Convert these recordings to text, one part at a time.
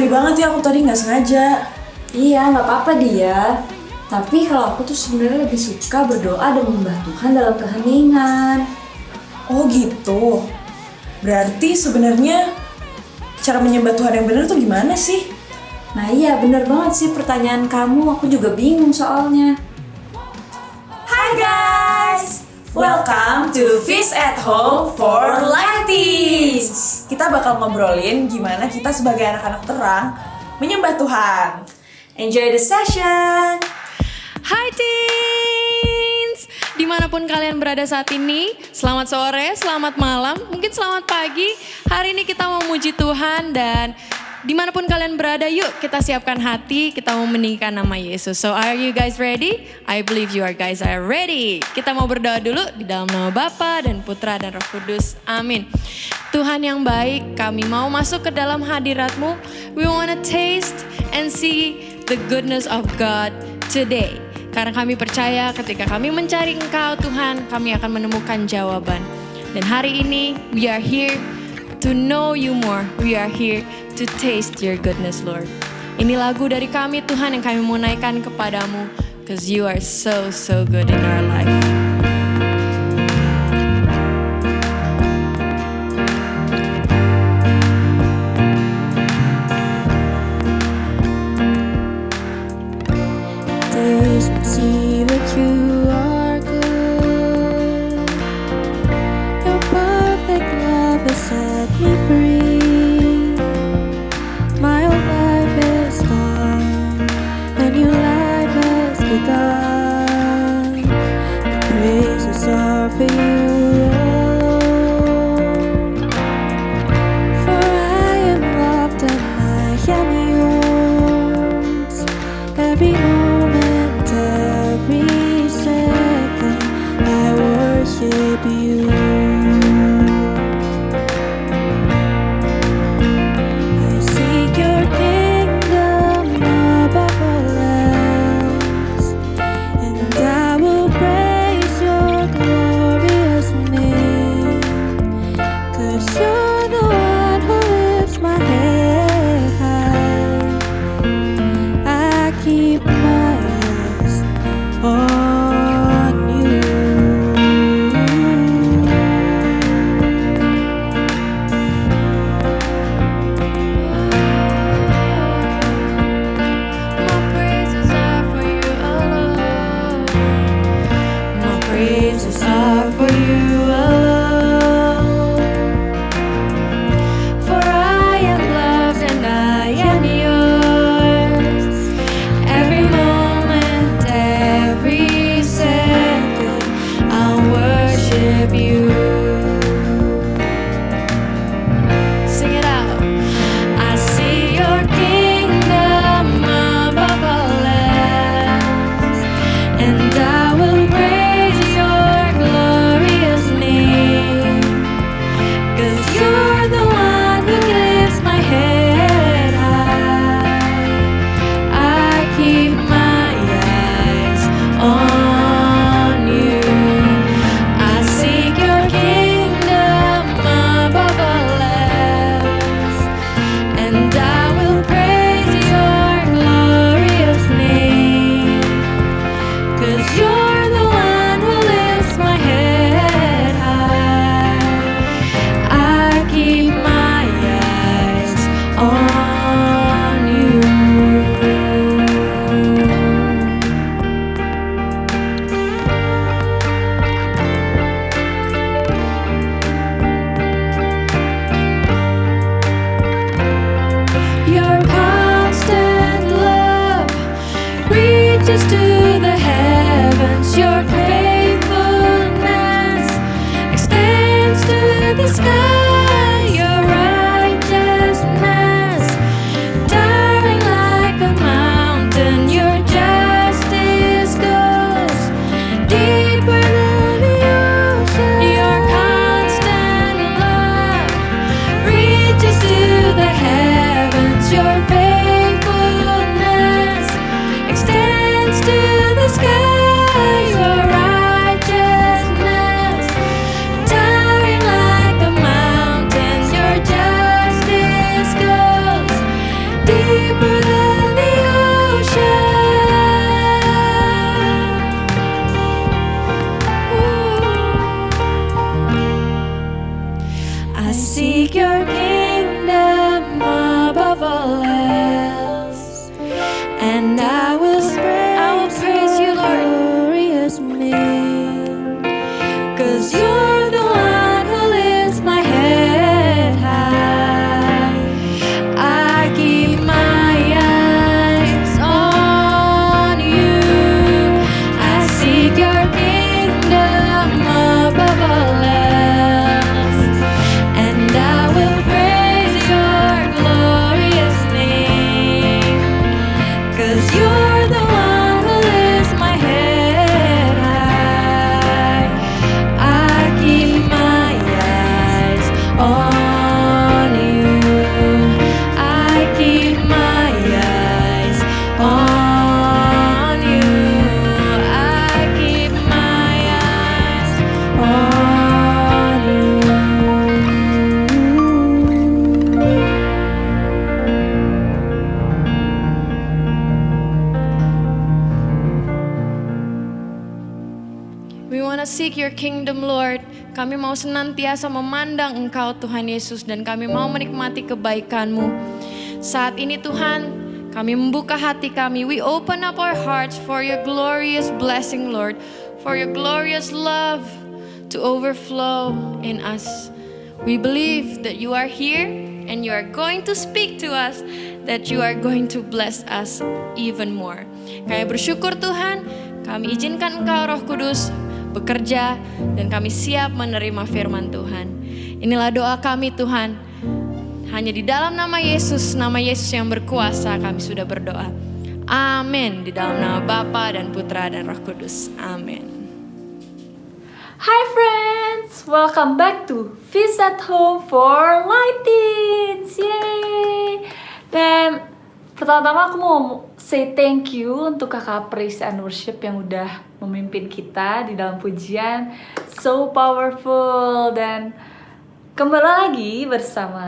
sorry banget ya, aku tadi nggak sengaja. Iya, nggak apa-apa dia. Tapi kalau aku tuh sebenarnya lebih suka berdoa dan menyembah Tuhan dalam keheningan. Oh gitu. Berarti sebenarnya cara menyembah Tuhan yang benar tuh gimana sih? Nah iya, bener banget sih pertanyaan kamu. Aku juga bingung soalnya. Hai guys, welcome to Feast at Home for Lighties. Kita bakal ngobrolin gimana kita sebagai anak-anak terang menyembah Tuhan. Enjoy the session. Hai teens, dimanapun kalian berada saat ini, selamat sore, selamat malam, mungkin selamat pagi. Hari ini kita mau muji Tuhan dan dimanapun kalian berada, yuk kita siapkan hati, kita mau meninggikan nama Yesus. So are you guys ready? I believe you guys are ready. Kita mau berdoa dulu di dalam nama Bapa dan Putra dan Roh Kudus. Amin. Tuhan yang baik, kami mau masuk ke dalam hadirat-Mu. We wanna taste and see the goodness of God today. Karena kami percaya ketika kami mencari Engkau Tuhan, kami akan menemukan jawaban. Dan hari ini we are here to know you more. We are here to taste your goodness, Lord. Ini lagu dari kami Tuhan yang kami mau naikkan kepadamu. Because you are so good in our life. See that you are good. Your perfect love has set me free. My whole life is gone. A new life has begun. The praises are for you alone. For I am loved and I am yours. Every moment, every second, I worship you. I seek your kingdom above all else, and I will praise your glorious name. 'Cause you're the one who lifts my head high. I keep my eyes on you. My praises are for you alone. My praises are for you alone. For I am loved and I am yours. Every moment, every second, I'll worship you. Sing it out. I see your kingdom above all else, and I will praise your glorious name. 'Cause you're the one who lifts my head high. I keep my eyes on you. I seek your We want to seek your kingdom, Lord. Kami mau senantiasa memandang Engkau, Tuhan Yesus, dan kami mau menikmati kebaikan-Mu. Saat ini Tuhan, kami membuka hati kami. We open up our hearts for your glorious blessing, Lord. For your glorious love to overflow in us. We believe that you are here and you are going to speak to us. That you are going to bless us even more. Kami bersyukur Tuhan, kami izinkan Engkau Roh Kudus bekerja dan kami siap menerima firman Tuhan. Inilah doa kami Tuhan. Hanya di dalam nama Yesus yang berkuasa kami sudah berdoa. Amin. Di dalam nama Bapa dan Putra dan Roh Kudus. Amin. Hi friends, welcome back to Feast at Home for Light Teens. Yay! Dan pertama-tama aku mau say thank you untuk kakak Praise and Worship yang udah memimpin kita di dalam pujian. So powerful. Dan kembali lagi bersama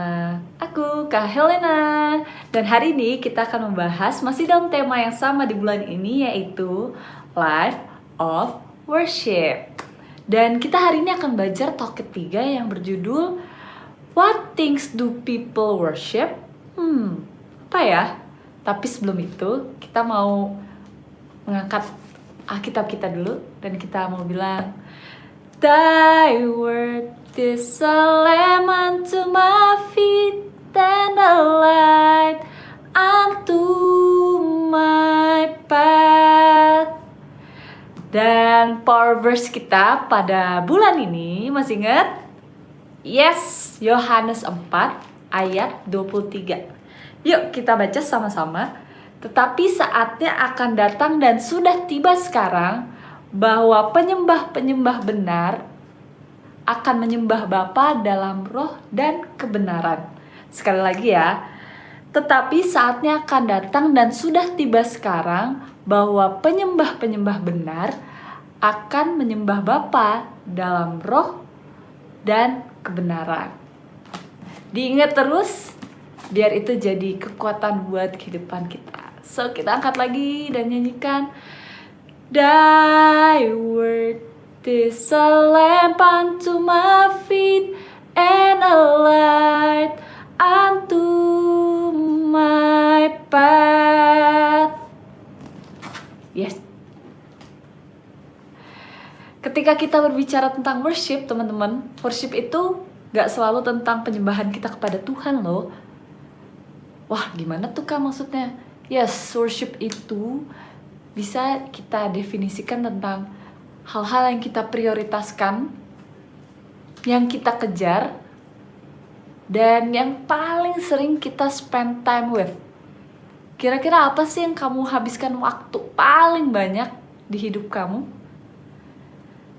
aku, Kak Helena. Dan hari ini kita akan membahas masih dalam tema yang sama di bulan ini, yaitu Life of Worship. Dan kita hari ini akan belajar talk ketiga yang berjudul What Things Do People Worship? Apa ya? Tapi sebelum itu kita mau mengangkat Alkitab kita dulu dan kita mau bilang, Thy word is a lamp unto my feet and a light unto my path. Dan power verse kita pada bulan ini masih ingat? Yes, Yohanes 4 ayat 23. Yuk kita baca sama-sama. Tetapi saatnya akan datang dan sudah tiba sekarang bahwa penyembah-penyembah benar akan menyembah Bapa dalam roh dan kebenaran. Sekali lagi ya. Tetapi saatnya akan datang dan sudah tiba sekarang bahwa penyembah-penyembah benar akan menyembah Bapa dalam roh dan kebenaran. Diingat terus biar itu jadi kekuatan buat kehidupan kita. So kita angkat lagi dan nyanyikan, Thy word is a lamp unto my feet and a light unto my path. Yes. Ketika kita berbicara tentang worship, teman-teman, worship itu gak selalu tentang penyembahan kita kepada Tuhan loh. Wah, gimana tuh Kak maksudnya? Yes, worship itu bisa kita definisikan tentang hal-hal yang kita prioritaskan, yang kita kejar, dan yang paling sering kita spend time with. Kira-kira apa sih yang kamu habiskan waktu paling banyak di hidup kamu?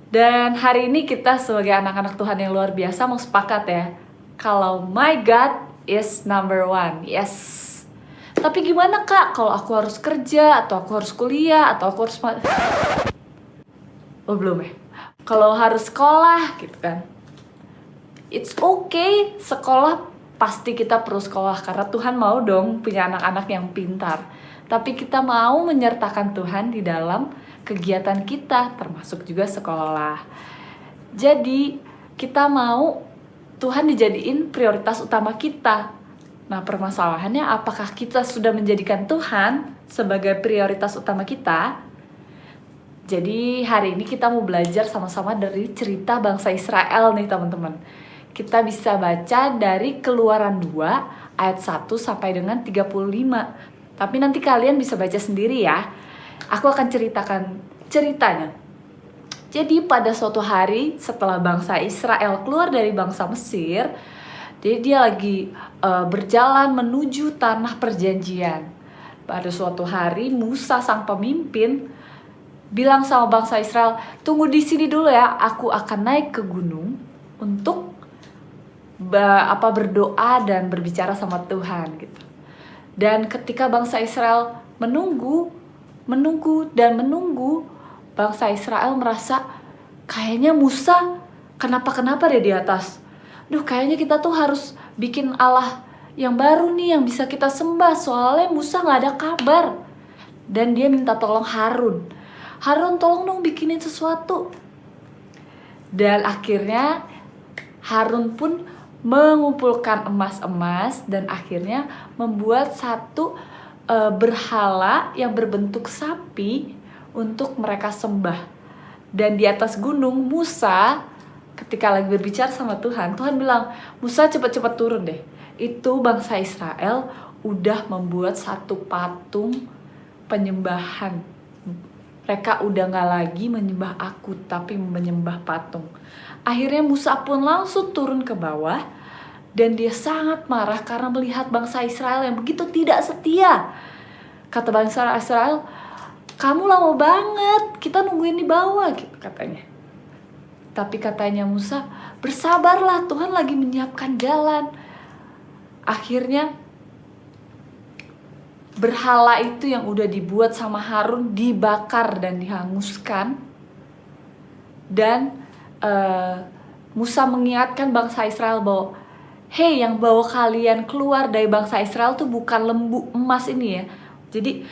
Dan hari ini kita sebagai anak-anak Tuhan yang luar biasa mau sepakat ya, kalau my God is number one. Yes. Tapi gimana Kak kalau aku harus kerja, atau aku harus kuliah, atau aku harus belum ya? Kalau harus sekolah gitu kan. It's okay, sekolah pasti kita perlu sekolah karena Tuhan mau dong punya anak-anak yang pintar. Tapi kita mau menyertakan Tuhan di dalam kegiatan kita, termasuk juga sekolah. Jadi kita mau Tuhan dijadiin prioritas utama kita. Nah, permasalahannya apakah kita sudah menjadikan Tuhan sebagai prioritas utama kita? Jadi hari ini kita mau belajar sama-sama dari cerita bangsa Israel nih teman-teman. Kita bisa baca dari Keluaran 2 ayat 1 sampai dengan 35. Tapi nanti kalian bisa baca sendiri ya. Aku akan ceritakan ceritanya. Jadi pada suatu hari setelah bangsa Israel keluar dari bangsa Mesir, jadi dia lagi berjalan menuju tanah perjanjian. Pada suatu hari Musa sang pemimpin bilang sama bangsa Israel, tunggu di sini dulu ya, aku akan naik ke gunung untuk berdoa dan berbicara sama Tuhan gitu. Dan ketika bangsa Israel menunggu, bangsa Israel merasa kayaknya Musa kenapa deh di atas. Duh, kayaknya kita tuh harus bikin Allah yang baru nih yang bisa kita sembah, soalnya Musa gak ada kabar. Dan dia minta tolong Harun, tolong dong bikinin sesuatu. Dan akhirnya Harun pun mengumpulkan emas-emas dan akhirnya membuat satu berhala yang berbentuk sapi untuk mereka sembah. Dan di atas gunung Musa ketika lagi berbicara sama Tuhan, Tuhan bilang, Musa cepat-cepat turun deh. Itu bangsa Israel udah membuat satu patung penyembahan. Mereka udah gak lagi menyembah aku, tapi menyembah patung. Akhirnya Musa pun langsung turun ke bawah. Dan dia sangat marah karena melihat bangsa Israel yang begitu tidak setia. Kata bangsa Israel, kamu lama banget, kita nungguin di bawah gitu katanya. Tapi katanya Musa, bersabarlah, Tuhan lagi menyiapkan jalan. Akhirnya berhala itu yang udah dibuat sama Harun dibakar dan dihanguskan. Dan Musa mengingatkan bangsa Israel bahwa, hei, yang bawa kalian keluar dari bangsa Israel tuh bukan lembu emas ini ya. Jadi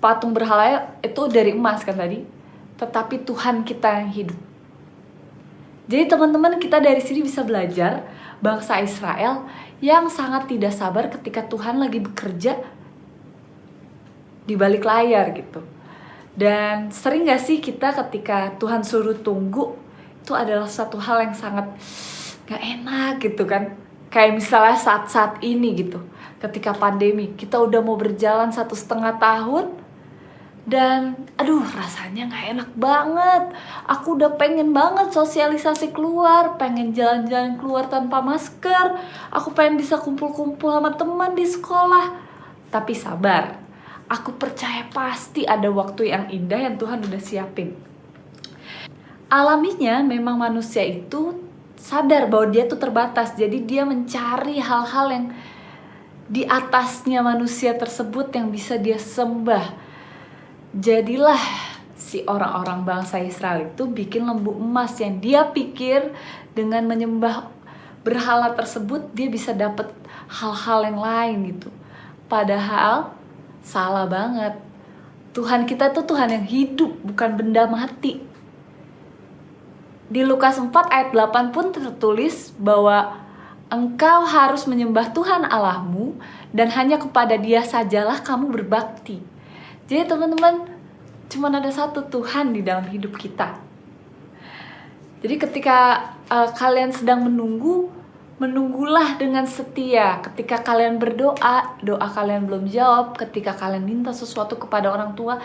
patung berhala itu dari emas kan tadi, tetapi Tuhan kita yang hidup. Jadi teman-teman, kita dari sini bisa belajar bangsa Israel yang sangat tidak sabar ketika Tuhan lagi bekerja di balik layar gitu. Dan sering gak sih kita ketika Tuhan suruh tunggu, itu adalah satu hal yang sangat gak enak gitu kan. Kayak misalnya saat-saat ini gitu, ketika pandemi, kita udah mau berjalan 1,5 tahun, dan aduh rasanya gak enak banget. Aku udah pengen banget sosialisasi keluar, pengen jalan-jalan keluar tanpa masker, aku pengen bisa kumpul-kumpul sama teman di sekolah. Tapi sabar, aku percaya pasti ada waktu yang indah yang Tuhan udah siapin. Alaminya memang manusia itu sadar bahwa dia tuh terbatas, jadi dia mencari hal-hal yang di atasnya manusia tersebut yang bisa dia sembah. Jadilah si orang-orang bangsa Israel itu bikin lembu emas yang dia pikir dengan menyembah berhala tersebut dia bisa dapat hal-hal yang lain gitu. Padahal salah banget. Tuhan kita tuh Tuhan yang hidup, bukan benda mati. Di Lukas 4 ayat 8 pun tertulis bahwa engkau harus menyembah Tuhan Allahmu dan hanya kepada Dia sajalah kamu berbakti. Jadi teman-teman, cuma ada satu Tuhan di dalam hidup kita. Jadi ketika kalian sedang menunggulah dengan setia. Ketika kalian berdoa, doa kalian belum jawab. Ketika kalian minta sesuatu kepada orang tua,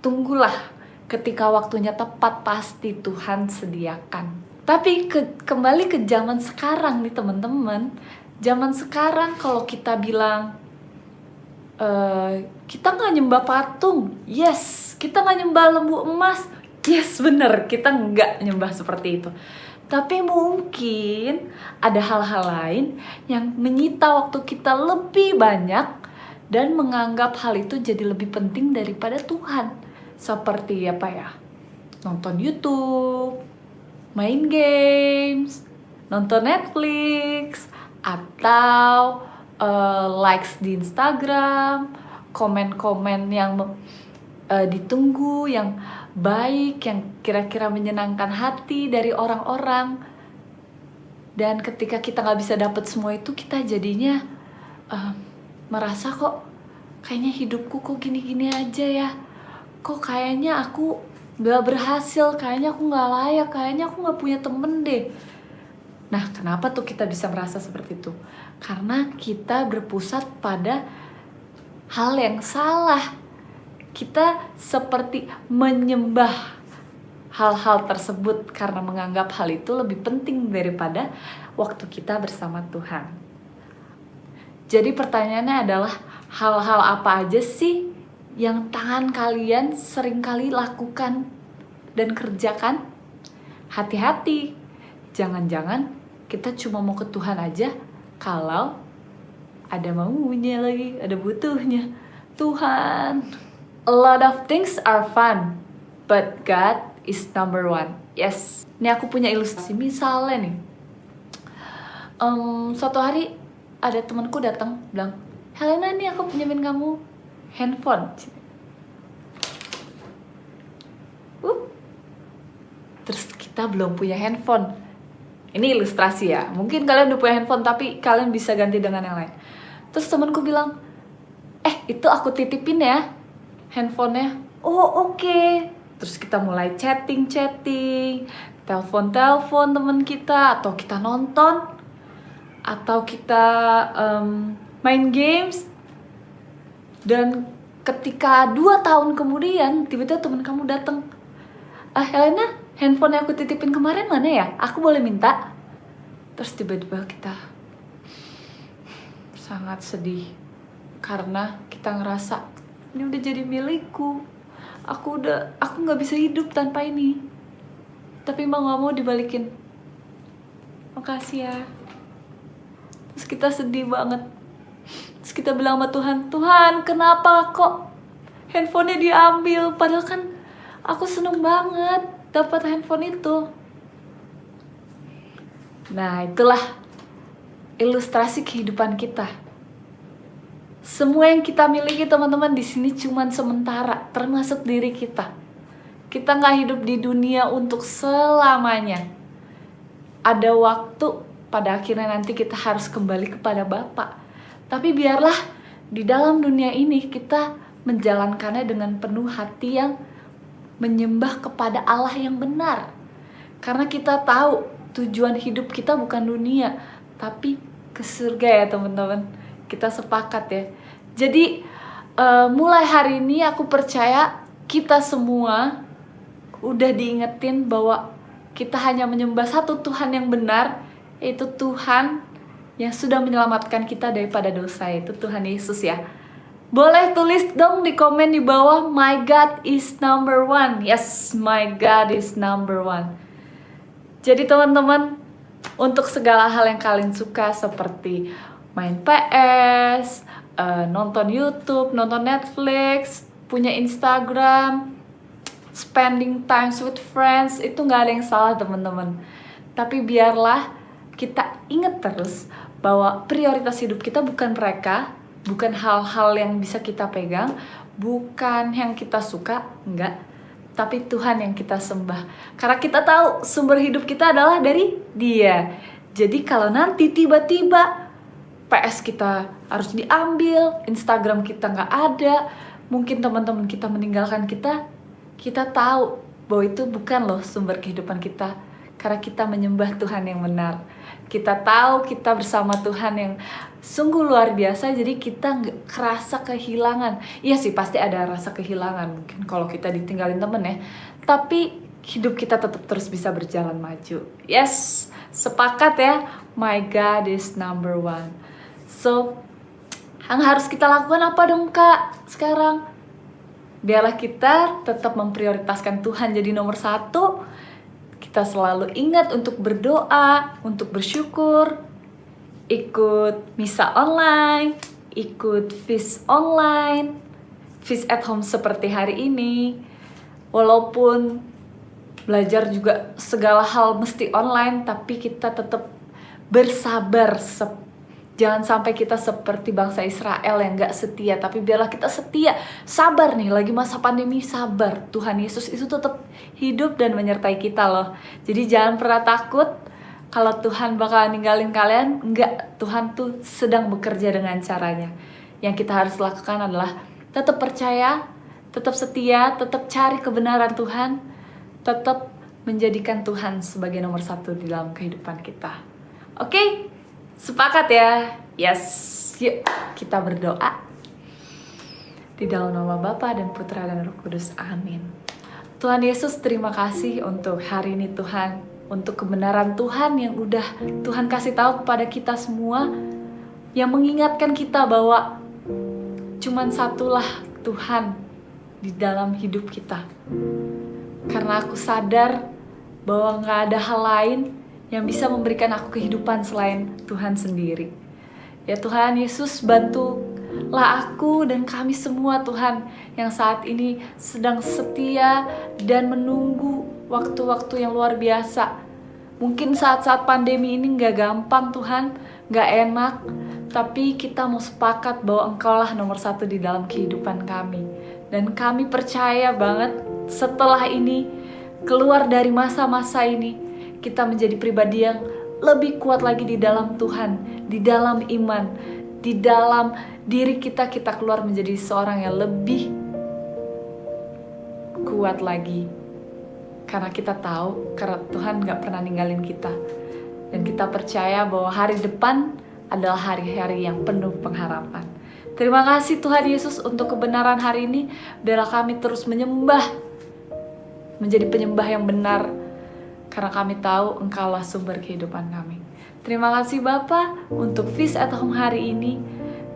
tunggulah. Ketika waktunya tepat, pasti Tuhan sediakan. Tapi kembali ke zaman sekarang nih teman-teman. Zaman sekarang kalau kita bilang, kita gak nyembah patung. Yes, kita gak nyembah lembu emas. Yes, bener, kita gak nyembah seperti itu. Tapi mungkin ada hal-hal lain yang menyita waktu kita lebih banyak dan menganggap hal itu jadi lebih penting daripada Tuhan. Seperti apa ya? Nonton YouTube, main games, nonton Netflix, atau likes di Instagram, komen-komen yang ditunggu, yang baik, yang kira-kira menyenangkan hati dari orang-orang. Dan ketika kita gak bisa dapat semua itu, kita jadinya merasa kok kayaknya hidupku kok gini-gini aja ya. Kok kayaknya aku gak berhasil, kayaknya aku gak layak, kayaknya aku gak punya temen deh. Nah, kenapa tuh kita bisa merasa seperti itu? Karena kita berpusat pada hal yang salah. Kita seperti menyembah hal-hal tersebut karena menganggap hal itu lebih penting daripada waktu kita bersama Tuhan. Jadi pertanyaannya adalah, hal-hal apa aja sih yang tangan kalian seringkali lakukan dan kerjakan? Hati-hati, jangan-jangan kita cuma mau ke Tuhan aja kalau ada maunya lagi, ada butuhnya. Tuhan, a lot of things are fun, but God is number one. Yes, ini aku punya ilustrasi. Misalnya nih, suatu hari ada temanku datang bilang, Helena nih aku pinjemin kamu handphone. terus kita belum punya handphone. Ini ilustrasi ya, mungkin kalian udah punya handphone tapi kalian bisa ganti dengan yang lain. Terus temanku bilang, itu aku titipin ya handphonenya. Oh oke. Terus kita mulai chatting, telepon temen kita, atau kita nonton, atau kita main games. Dan ketika 2 tahun kemudian tiba-tiba teman kamu datang, Helena, handphone yang aku titipin kemarin mana ya? Aku boleh minta? Terus tiba-tiba kita sangat sedih karena kita ngerasa ini udah jadi milikku. Aku nggak bisa hidup tanpa ini. Tapi mau nggak mau dibalikin. Makasih ya. Terus kita sedih banget. Terus kita bilang sama Tuhan, Tuhan kenapa kok handphonenya diambil? Padahal kan aku seneng banget dapat handphone itu. Nah itulah ilustrasi kehidupan kita. Semua yang kita miliki teman-teman di sini cuman sementara, termasuk diri kita. Kita nggak hidup di dunia untuk selamanya. Ada waktu pada akhirnya nanti kita harus kembali kepada Bapa. Tapi biarlah di dalam dunia ini kita menjalankannya dengan penuh hati yang menyembah kepada Allah yang benar. Karena kita tahu tujuan hidup kita bukan dunia, tapi ke surga ya teman-teman. Kita sepakat ya. Jadi mulai hari ini aku percaya kita semua udah diingetin bahwa kita hanya menyembah satu Tuhan yang benar, yaitu Tuhan yang sudah menyelamatkan kita daripada dosa, yaitu Tuhan Yesus ya. Boleh tulis dong di komen di bawah, my God is number one. Yes, my God is number one. Jadi teman-teman, untuk segala hal yang kalian suka seperti main PS, nonton YouTube, nonton Netflix, punya Instagram, spending time with friends, itu gak ada yang salah teman-teman. Tapi biarlah kita ingat terus bahwa prioritas hidup kita bukan mereka, bukan hal-hal yang bisa kita pegang, bukan yang kita suka, enggak, tapi Tuhan yang kita sembah. Karena kita tahu sumber hidup kita adalah dari Dia. Jadi kalau nanti tiba-tiba PS kita harus diambil, Instagram kita nggak ada, mungkin teman-teman kita meninggalkan kita, kita tahu bahwa itu bukan loh sumber kehidupan kita. Karena kita menyembah Tuhan yang benar. Kita tahu kita bersama Tuhan yang sungguh luar biasa, jadi kita nggak kerasa kehilangan. Iya sih pasti ada rasa kehilangan mungkin kalau kita ditinggalin temen ya. Tapi hidup kita tetap terus bisa berjalan maju. Yes, sepakat ya. My God is number one. So, yang harus kita lakukan apa dong Kak sekarang? Biarlah kita tetap memprioritaskan Tuhan jadi nomor 1. Kita selalu ingat untuk berdoa, untuk bersyukur, ikut misa online, ikut feast online, feast at home seperti hari ini. Walaupun belajar juga segala hal mesti online, tapi kita tetap bersabar. Jangan sampai kita seperti bangsa Israel yang gak setia, tapi biarlah kita setia, sabar nih, lagi masa pandemi sabar. Tuhan Yesus itu tetap hidup dan menyertai kita loh. Jadi jangan pernah takut kalau Tuhan bakal ninggalin kalian. Enggak, Tuhan tuh sedang bekerja dengan caranya. Yang kita harus lakukan adalah tetap percaya, tetap setia, tetap cari kebenaran Tuhan, tetap menjadikan Tuhan sebagai nomor 1 di dalam kehidupan kita. Oke? Sepakat ya? Yes. Yuk kita berdoa. Di dalam nama Bapa dan Putra dan Roh Kudus. Amin. Tuhan Yesus, terima kasih untuk hari ini Tuhan. Untuk kebenaran Tuhan yang udah Tuhan kasih tahu kepada kita semua. Yang mengingatkan kita bahwa cuman satulah Tuhan di dalam hidup kita. Karena aku sadar bahwa gak ada hal lain yang bisa memberikan aku kehidupan selain Tuhan sendiri. Ya Tuhan Yesus, bantulah aku dan kami semua Tuhan yang saat ini sedang setia dan menunggu waktu-waktu yang luar biasa. Mungkin saat-saat pandemi ini gak gampang Tuhan, gak enak, tapi kita mau sepakat bahwa Engkaulah nomor 1 di dalam kehidupan kami. Dan kami percaya banget setelah ini keluar dari masa-masa ini, kita menjadi pribadi yang lebih kuat lagi di dalam Tuhan, di dalam iman, di dalam diri kita keluar menjadi seorang yang lebih kuat lagi. Karena kita tahu, karena Tuhan gak pernah ninggalin kita. Dan kita percaya bahwa hari depan adalah hari-hari yang penuh pengharapan. Terima kasih Tuhan Yesus untuk kebenaran hari ini. Biarlah kami terus menyembah, menjadi penyembah yang benar, karena kami tahu Engkaulah sumber kehidupan kami. Terima kasih Bapa untuk Feast at Home hari ini.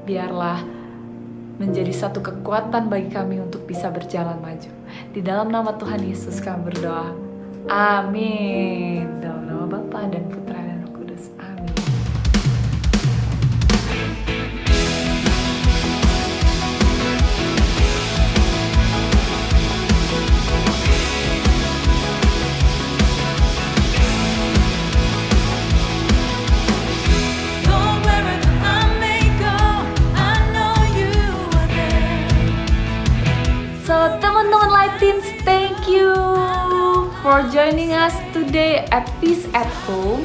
Biarlah menjadi satu kekuatan bagi kami untuk bisa berjalan maju. Di dalam nama Tuhan Yesus kami berdoa. Amin. Dalam nama Bapa dan Putra dan Roh Kudus. Amin. Lord, wherever I may go, I know you are there. So teman-teman Light Teens, thank you for joining us today at Feast at Home.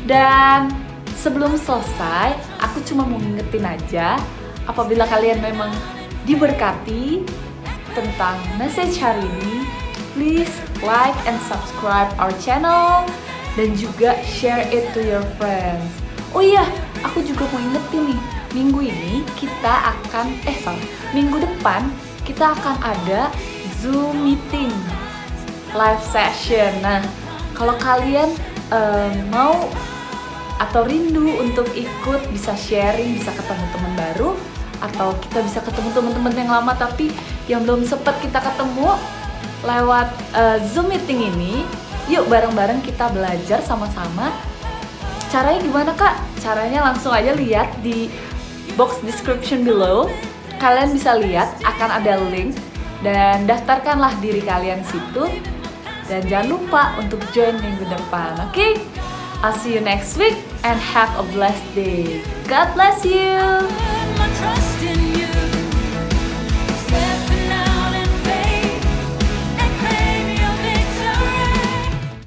Dan sebelum selesai, aku cuma mau ngingetin aja, apabila kalian memang diberkati tentang message hari ini, please like and subscribe our channel dan juga share it to your friends. Oh iya, aku juga mau ingetin nih, minggu ini kita akan, minggu depan kita akan ada Zoom meeting, live session. Nah, kalau kalian mau atau rindu untuk ikut, bisa sharing, bisa ketemu teman baru, atau kita bisa ketemu teman-teman yang lama tapi yang belum sempat kita ketemu lewat Zoom meeting ini, yuk bareng-bareng kita belajar sama-sama. Caranya gimana Kak? Caranya langsung aja lihat di box description below. Kalian bisa lihat akan ada link dan daftarkanlah diri kalian situ. Dan jangan lupa untuk join minggu depan, oke? I'll see you next week and have a blessed day. God bless you. Put my trust in